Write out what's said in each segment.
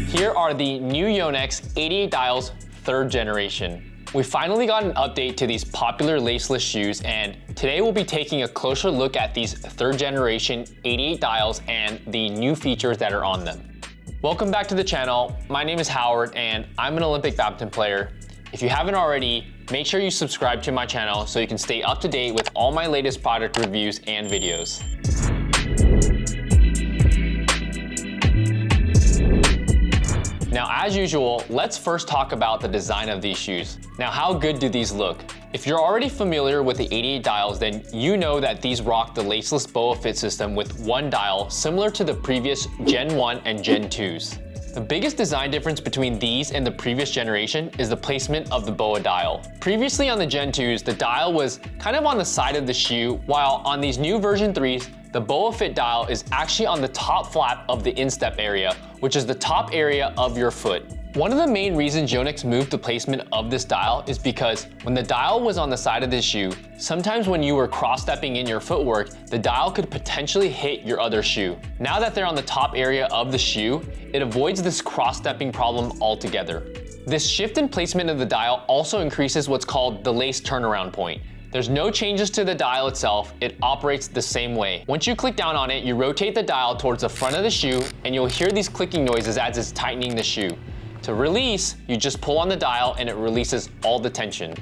Here are the new Yonex 88 Dials 3rd generation. We finally got an update to these popular laceless shoes, and today we'll be taking a closer look at these 3rd generation 88 dials and the new features that are on them. Welcome back to the channel. My name is Howard and I'm an Olympic badminton player. If you haven't already, make sure you subscribe to my channel so you can stay up to date with all my latest product reviews and videos. Now, as usual, let's first talk about the design of these shoes. Now, how good do these look? If you're already familiar with the 88 dials, then you know that these rock the laceless BOA Fit system with one dial, similar to the previous Gen 1 and Gen 2s. The biggest design difference between these and the previous generation is the placement of the BOA dial. Previously on the Gen 2s, the dial was kind of on the side of the shoe, while on these new version 3s, the BOA Fit dial is actually on the top flap of the instep area, which is the top area of your foot. One of the main reasons Yonex moved the placement of this dial is because when the dial was on the side of the shoe, sometimes when you were cross-stepping in your footwork, the dial could potentially hit your other shoe. Now that they're on the top area of the shoe, it avoids this cross-stepping problem altogether. This shift in placement of the dial also increases what's called the lace turnaround point. There's no changes to the dial itself, it operates the same way. Once you click down on it, you rotate the dial towards the front of the shoe and you'll hear these clicking noises as it's tightening the shoe. To release, you just pull on the dial and it releases all the tension.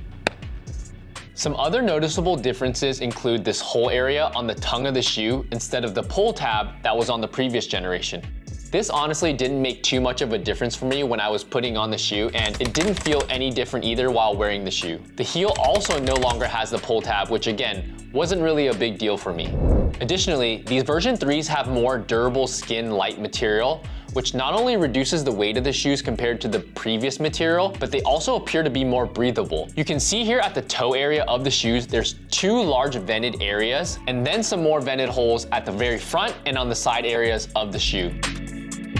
Some other noticeable differences include this hole area on the tongue of the shoe instead of the pull tab that was on the previous generation. This honestly didn't make too much of a difference for me when I was putting on the shoe, and it didn't feel any different either while wearing the shoe. The heel also no longer has the pull tab, which again, wasn't really a big deal for me. Additionally, these version 3s have more durable skin light material, which not only reduces the weight of the shoes compared to the previous material, but they also appear to be more breathable. You can see here at the toe area of the shoes, there's 2 large vented areas, and then some more vented holes at the very front and on the side areas of the shoe.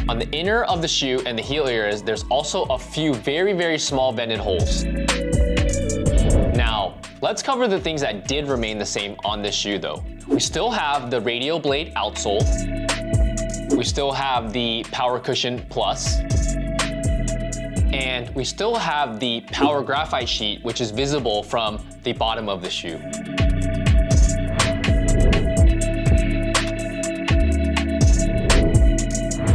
On the inner of the shoe and the heel areas, there's also a few very small vented holes. Now, let's cover the things that did remain the same on this shoe though. We still have the radial blade outsole. We still have the Power Cushion Plus. And we still have the Power Graphite sheet, which is visible from the bottom of the shoe.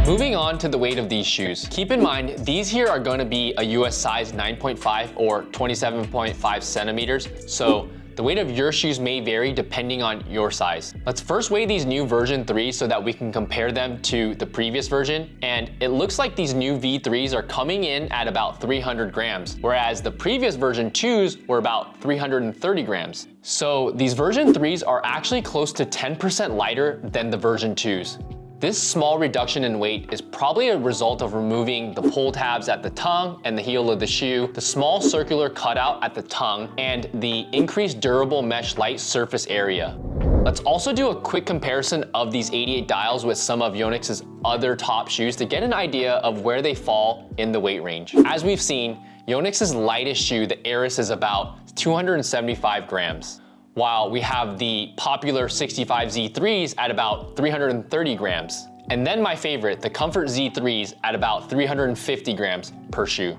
Moving on to the weight of these shoes. Keep in mind, these here are going to be a US size 9.5 or 27.5 centimeters. So the weight of your shoes may vary depending on your size. Let's first weigh these new version 3s so that we can compare them to the previous version. And it looks like these new V3s are coming in at about 300 grams, whereas the previous version 2s were about 330 grams. So these version 3s are actually close to 10% lighter than the version 2s. This small reduction in weight is probably a result of removing the pull tabs at the tongue and the heel of the shoe, the small circular cutout at the tongue, and the increased durable mesh light surface area. Let's also do a quick comparison of these 88 dials with some of Yonex's other top shoes to get an idea of where they fall in the weight range. As we've seen, Yonex's lightest shoe, the Aris, is about 275 grams. While we have the popular 65 Z3s at about 330 grams. And then my favorite, the Comfort Z3s at about 350 grams per shoe.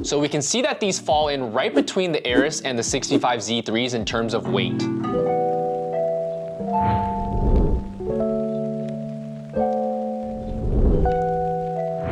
So we can see that these fall in right between the Aris and the 65 Z3s in terms of weight.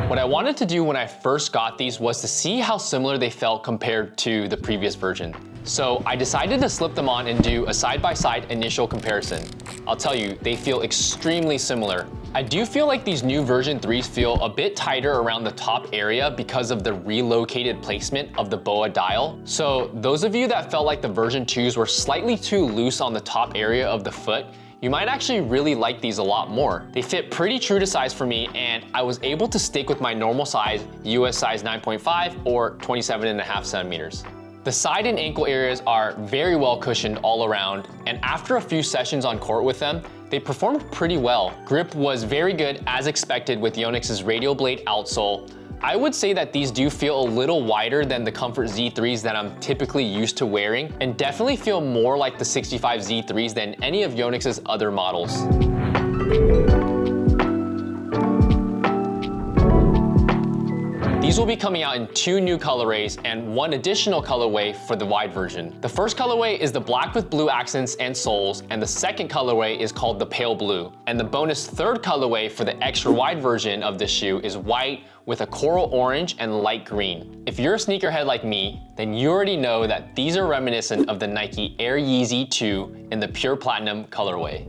What I wanted to do when I first got these was to see how similar they felt compared to the previous version. So I decided to slip them on and do a side-by-side initial comparison. I'll tell you, they feel extremely similar. I do feel like these new version 3s feel a bit tighter around the top area because of the relocated placement of the BOA dial. So those of you that felt like the version 2s were slightly too loose on the top area of the foot, you might actually really like these a lot more. They fit pretty true to size for me, and I was able to stick with my normal size, US size 9.5 or 27.5 centimeters. The side and ankle areas are very well cushioned all around, and after a few sessions on court with them, they performed pretty well. Grip was very good as expected with Yonex's radial blade outsole. I would say that these do feel a little wider than the Comfort Z3s that I'm typically used to wearing, and definitely feel more like the 65 Z3s than any of Yonex's other models. These will be coming out in 2 new colorways and 1 additional colorway for the wide version. The first colorway is the black with blue accents and soles, and the second colorway is called the pale blue. And the bonus 3rd colorway for the extra wide version of this shoe is white with a coral orange and light green. If you're a sneakerhead like me, then you already know that these are reminiscent of the Nike Air Yeezy 2 in the pure platinum colorway.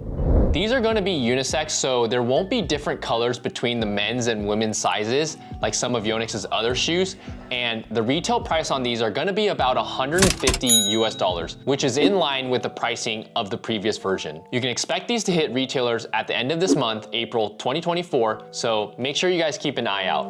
These are going to be unisex, so there won't be different colors between the men's and women's sizes like some of Yonex's other shoes, and the retail price on these are going to be about $150 US, which is in line with the pricing of the previous version. You can expect these to hit retailers at the end of this month, April 2024, so make sure you guys keep an eye out.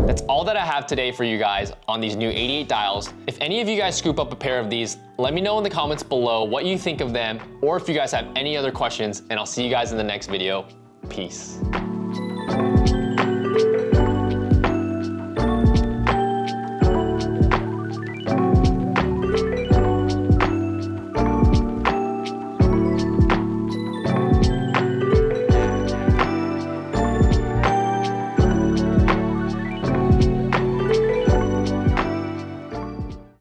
That's all that I have today for you guys on these new 88 dials. If any of you guys scoop up a pair of these, let me know in the comments below what you think of them, or if you guys have any other questions, and I'll see you guys in the next video. Peace.